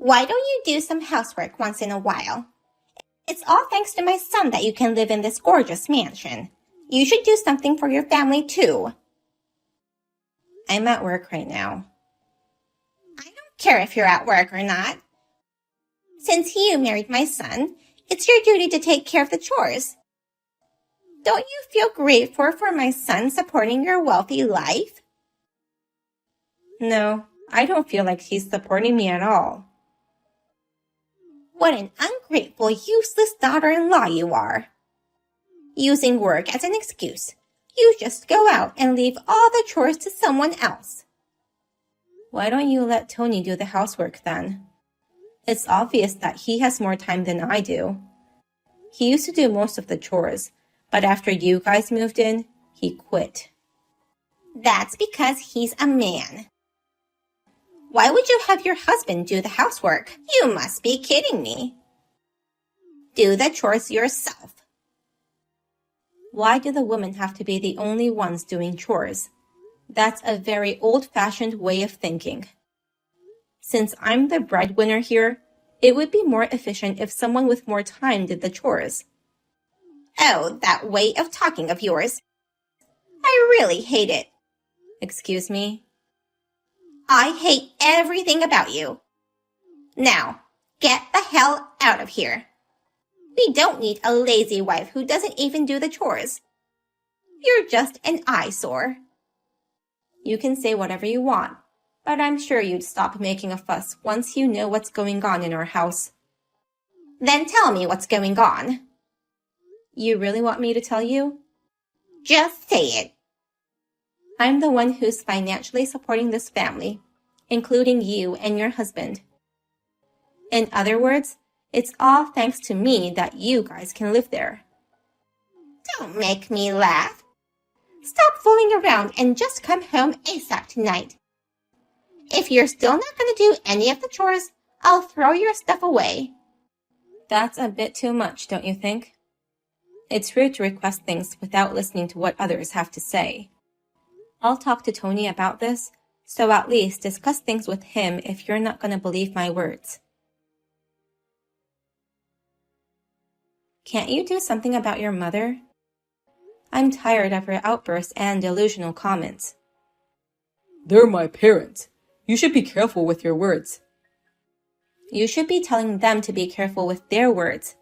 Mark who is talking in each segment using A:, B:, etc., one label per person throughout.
A: Why don't you do some housework once in a while? It's all thanks to my son that you can live in this gorgeous mansion. You should do something for your family too. I'm at work right now. I don't care if you're at work or not. Since you married my son, it's your duty to take care of the chores. Don't you feel grateful for my son supporting your wealthy life? No, I don't feel like he's supporting me at all. What an ungrateful, useless daughter-in-law you are. Using work as an excuse, you just go out and leave all the chores to someone else. Why don't you let Tony do the housework then? It's obvious that he has more time than I do. He used to do most of the chores, but after you guys moved in, he quit. That's because he's a man. Why would you have your husband do the housework? You must be kidding me. Do the chores yourself. Why do the women have to be the only ones doing chores? That's a very old-fashioned way of thinking. Since I'm the breadwinner here, it would be more efficient if someone with more time did the chores. Oh, that way of talking of yours. I really hate it. Excuse me? I hate everything about you. Now, get the hell out of here. We don't need a lazy wife who doesn't even do the chores. You're just an eyesore. You can say whatever you want, but I'm sure you'd stop making a fuss once you know what's going on in our house. Then tell me what's going on. You really want me to tell you? Just say it. I'm the one who's financially supporting this family, including you and your husband. In other words, it's all thanks to me that you guys can live there. Don't make me laugh. Stop fooling around and just come home ASAP tonight. If you're still not going to do any of the chores, I'll throw your stuff away. That's a bit too much, don't you think? It's rude to request things without listening to what others have to say. I'll talk to Tony about this, so at least discuss things with him if you're not going to believe my words. Can't you do something about your mother? I'm tired of her outbursts and delusional comments.
B: They're my parents. You should be careful with your words.
A: You should be telling them to be careful with their words.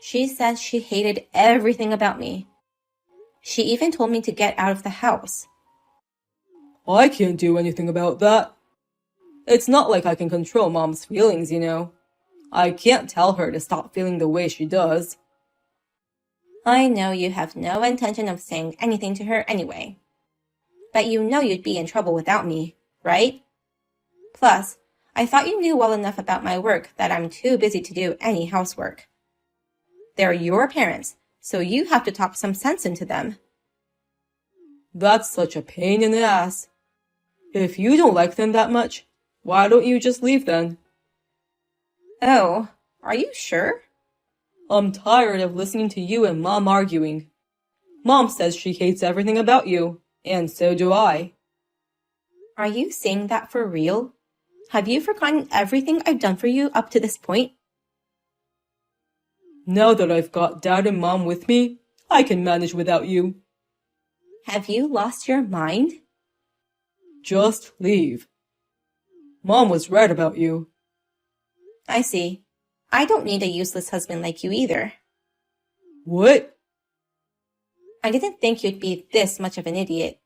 A: She says she hated everything about me. She even told me to get out of the house.
B: I can't do anything about that. It's not like I can control Mom's feelings, you know. I can't tell her to stop feeling the way she does.
A: I know you have no intention of saying anything to her anyway. But you know you'd be in trouble without me, right? Plus, I thought you knew well enough about my work that I'm too busy to do any housework. They're your parents, so you have to talk some sense into them.
B: That's such a pain in the ass. If you don't like them that much, why don't you just leave then?
A: Oh, are you sure?
B: I'm tired of listening to you and Mom arguing. Mom says she hates everything about you, and so do I.
A: Are you saying that for real? Have you forgotten everything I've done for you up to this point?
B: Now that I've got Dad and Mom with me, I can manage without you.
A: Have you lost your mind?
B: Just leave. Mom was right about you.
A: I see. I don't need a useless husband like you either.
B: What?
A: I didn't think you'd be this much of an idiot.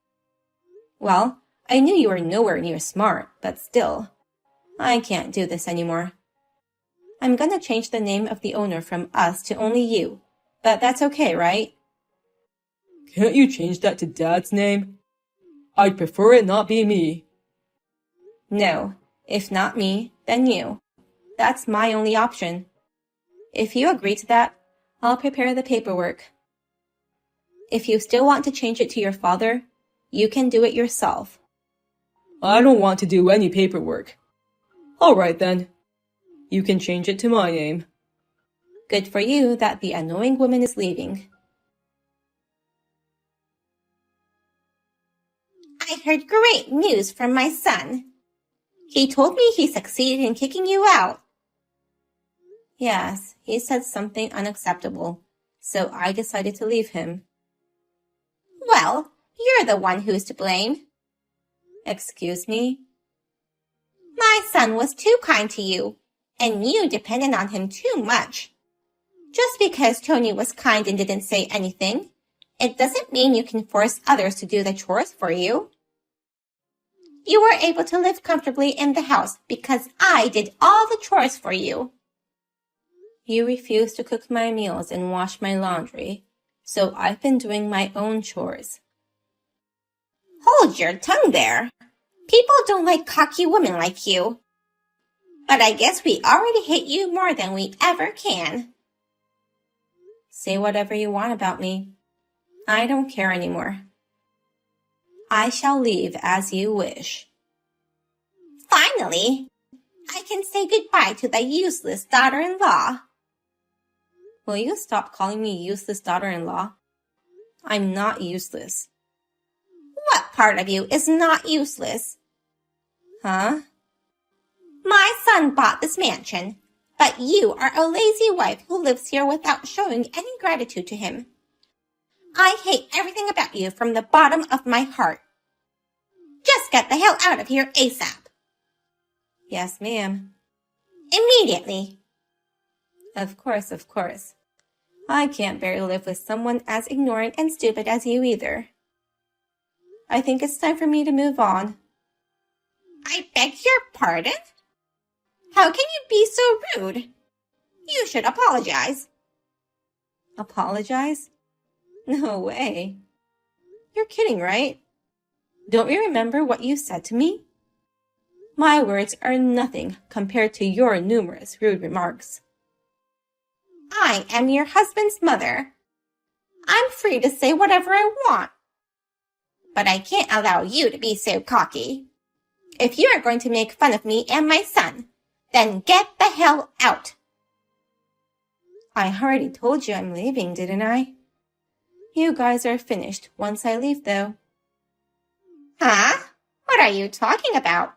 A: Well, I knew you were nowhere near smart, but still. I can't do this anymore. I'm gonna change the name of the owner from us to only you, but that's okay, right?
B: Can't you change that to Dad's name? I'd prefer it not be me.
A: No, if not me, then you. That's my only option. If you agree to that, I'll prepare the paperwork. If you still want to change it to your father, you can do it yourself.
B: I don't want to do any paperwork. All right then. You can change it to my name.
A: Good for you that the annoying woman is leaving. I heard great news from my son. He told me he succeeded in kicking you out.
B: Yes, he said something unacceptable, so I decided to leave him.
A: Well, you're the one who's to blame.
B: Excuse me?
A: My son was too kind to you, and you depended on him too much. Just because Tony was kind and didn't say anything, it doesn't mean you can force others to do the chores for you. You were able to live comfortably in the house because I did all the chores for you.
B: You refused to cook my meals and wash my laundry, so I've been doing my own chores.
A: Hold your tongue there. People don't like cocky women like you. But I guess we already hate you more than we ever can.
B: Say whatever you want about me. I don't care anymore. I shall leave as you wish.
A: Finally, I can say goodbye to the useless daughter-in-law.
B: Will you stop calling me useless daughter-in-law? I'm not useless.
A: What part of you is not useless?
B: Huh?
A: My son bought this mansion, but you are a lazy wife who lives here without showing any gratitude to him. I hate everything about you from the bottom of my heart. Just get the hell out of here ASAP.
B: Yes, ma'am.
A: Immediately.
B: Of course. I can't bear to live with someone as ignorant and stupid as you either. I think it's time for me to move on.
A: I beg your pardon? How can you be so rude? You should apologize.
B: Apologize? No way. You're kidding, right? Don't you remember what you said to me? My words are nothing compared to your numerous rude remarks.
A: I am your husband's mother. I'm free to say whatever I want. But I can't allow you to be so cocky. If you are going to make fun of me and my son, then get the hell out.
B: I already told you I'm leaving, didn't I? You guys are finished once I leave, though.
A: Huh? What are you talking about?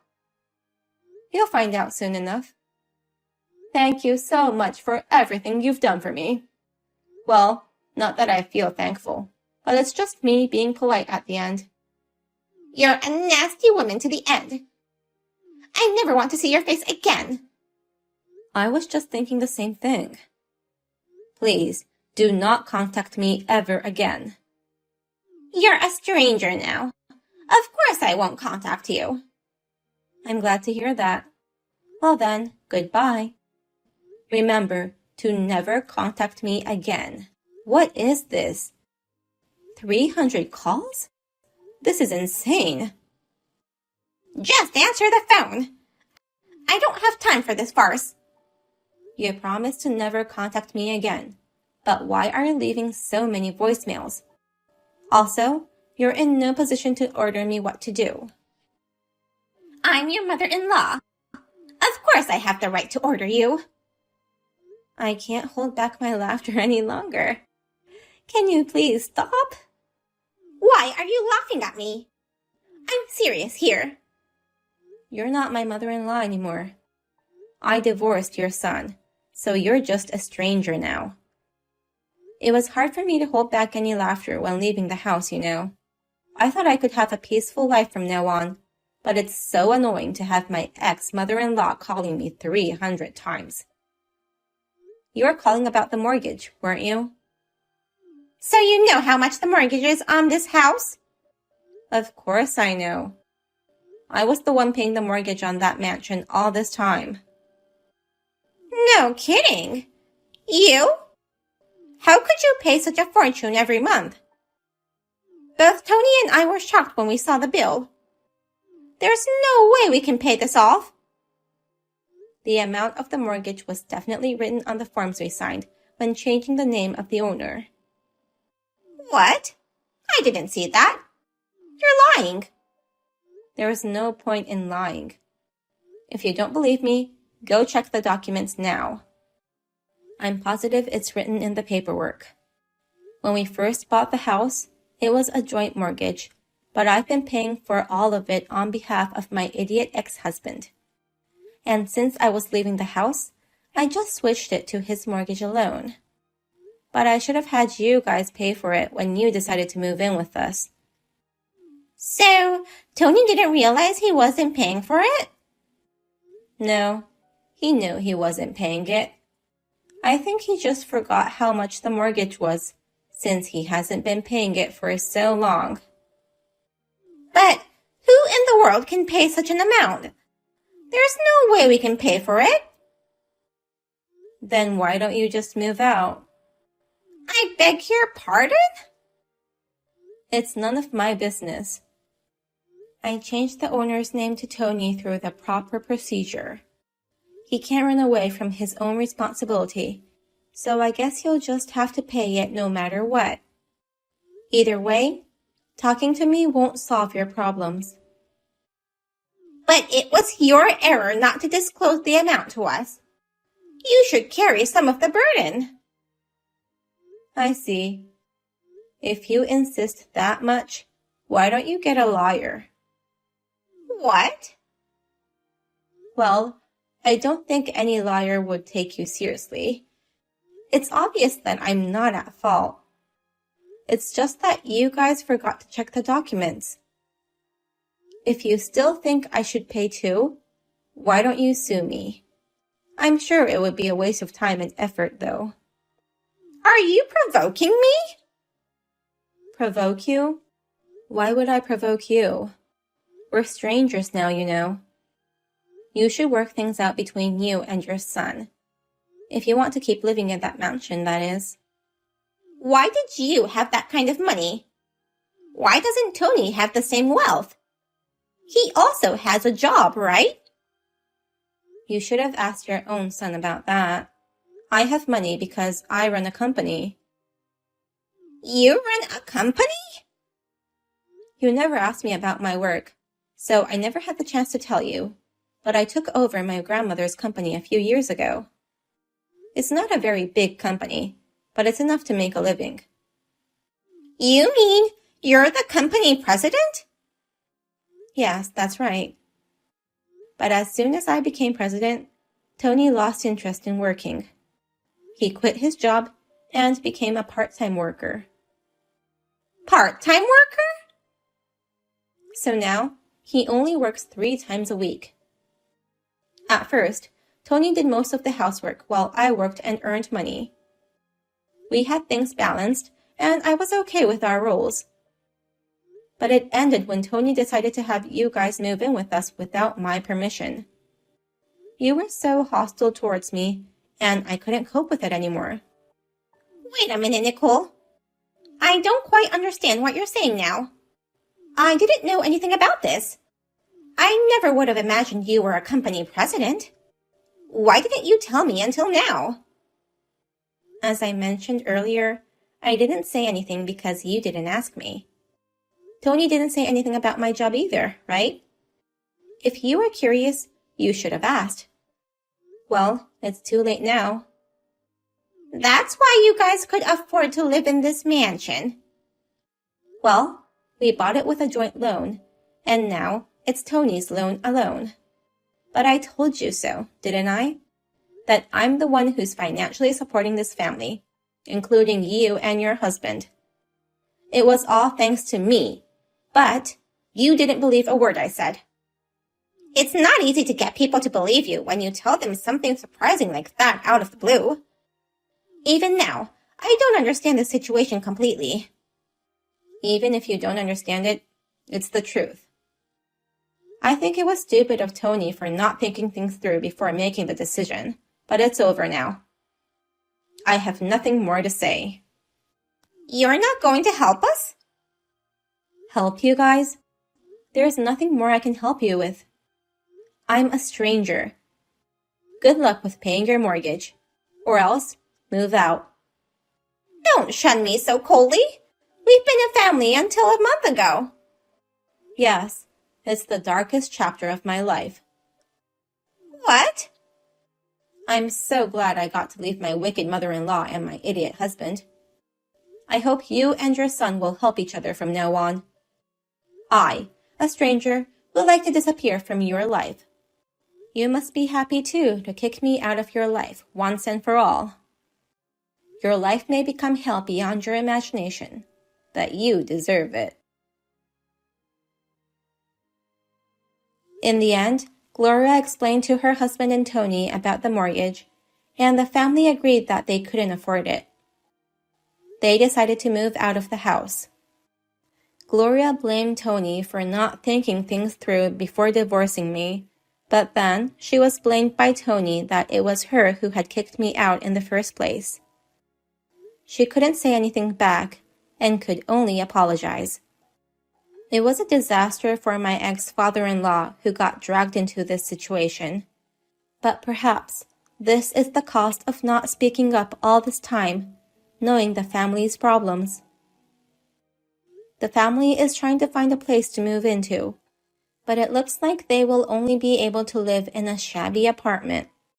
B: You'll find out soon enough. Thank you so much for everything you've done for me. Well, not that I feel thankful, but it's just me being polite at the end.
A: You're a nasty woman to the end. I never want to see your face again.
B: I was just thinking the same thing. Please, do not contact me ever again.
A: You're a stranger now. Of course I won't contact you.
B: I'm glad to hear that. Well then, goodbye. Remember to never contact me again. What is this? 300 calls? This is insane.
A: Just answer the phone. I don't have time for this farce.
B: You promised to never contact me again. But why are you leaving so many voicemails? Also, you're in no position to order me what to do.
A: I'm your mother-in-law. Of course I have the right to order you.
B: I can't hold back my laughter any longer. Can you please stop?
A: Why are you laughing at me? I'm serious here.
B: You're not my mother-in-law anymore. I divorced your son, so you're just a stranger now. It was hard for me to hold back any laughter when leaving the house, you know. I thought I could have a peaceful life from now on, but it's so annoying to have my ex-mother-in-law calling me 300 times. You were calling about the mortgage, weren't you?
A: So you know how much the mortgage is on this house?
B: Of course I know. I was the one paying the mortgage on that mansion all this time.
A: No kidding. You? How could you pay such a fortune every month? Both Tony and I were shocked when we saw the bill. There's no way we can pay this off.
B: The amount of the mortgage was definitely written on the forms we signed when changing the name of the owner.
A: What? I didn't see that. You're lying.
B: There is no point in lying. If you don't believe me, go check the documents now. I'm positive it's written in the paperwork. When we first bought the house, it was a joint mortgage, but I've been paying for all of it on behalf of my idiot ex-husband. And since I was leaving the house, I just switched it to his mortgage alone. But I should have had you guys pay for it when you decided to move in with us.
A: So, Tony didn't realize he wasn't paying for it?
B: No, he knew he wasn't paying it. I think he just forgot how much the mortgage was, since he hasn't been paying it for so long.
A: But who in the world can pay such an amount? There's no way we can pay for it.
B: Then why don't you just move out?
A: I beg your pardon?
B: It's none of my business. I changed the owner's name to Tony through the proper procedure. He can't run away from his own responsibility, so I guess he'll just have to pay it no matter what. Either way, talking to me won't solve your problems.
A: But it was your error not to disclose the amount to us. You should carry some of the burden.
B: I see. If you insist that much, why don't you get a lawyer?
A: What?
B: Well, I don't think any lawyer would take you seriously. It's obvious that I'm not at fault. It's just that you guys forgot to check the documents. If you still think I should pay too, why don't you sue me? I'm sure it would be a waste of time and effort, though.
A: Are you provoking me?
B: Provoke you? Why would I provoke you? We're strangers now, you know. You should work things out between you and your son. If you want to keep living in that mansion, that is.
A: Why did you have that kind of money? Why doesn't Tony have the same wealth? He also has a job, right?
B: You should have asked your own son about that. I have money because I run a company.
A: You run a company?
B: You never asked me about my work, so I never had the chance to tell you. But I took over my grandmother's company a few years ago. It's not a very big company, but it's enough to make a living.
A: You mean you're the company president?
B: Yes, that's right. But as soon as I became president, Tony lost interest in working. He quit his job and became a part-time worker.
A: Part-time worker?
B: So now, he only works 3 times a week. At first, Tony did most of the housework while I worked and earned money. We had things balanced, and I was okay with our roles. But it ended when Tony decided to have you guys move in with us without my permission. You were so hostile towards me, and I couldn't cope with it anymore.
A: Wait a minute, Nicole. I don't quite understand what you're saying now. I didn't know anything about this. I never would have imagined you were a company president. Why didn't you tell me until now?
B: As I mentioned earlier, I didn't say anything because you didn't ask me. Tony didn't say anything about my job either, right? If you were curious, you should have asked. Well, it's too late now.
A: That's why you guys could afford to live in this mansion.
B: Well, we bought it with a joint loan, and now it's Tony's loan alone. But I told you so, didn't I? That I'm the one who's financially supporting this family, including you and your husband. It was all thanks to me, but you didn't believe a word I said.
A: It's not easy to get people to believe you when you tell them something surprising like that out of the blue. Even now, I don't understand the situation completely.
B: Even if you don't understand it, it's the truth. I think it was stupid of Tony for not thinking things through before making the decision, but it's over now. I have nothing more to say.
A: You're not going to help us?
B: Help you guys? There's nothing more I can help you with. I'm a stranger. Good luck with paying your mortgage, or else move out.
A: Don't shun me so coldly. We've been a family until a month ago.
B: Yes, it's the darkest chapter of my life.
A: What?
B: I'm so glad I got to leave my wicked mother-in-law and my idiot husband. I hope you and your son will help each other from now on. I, a stranger, would like to disappear from your life. You must be happy too to kick me out of your life once and for all. Your life may become hell beyond your imagination, but you deserve it. In the end, Gloria explained to her husband and Tony about the mortgage, and the family agreed that they couldn't afford it. They decided to move out of the house. Gloria blamed Tony for not thinking things through before divorcing me, but then she was blamed by Tony that it was her who had kicked me out in the first place. She couldn't say anything back and could only apologize. It was a disaster for my ex-father-in-law who got dragged into this situation. But perhaps this is the cost of not speaking up all this time, knowing the family's problems. The family is trying to find a place to move into, but it looks like they will only be able to live in a shabby apartment.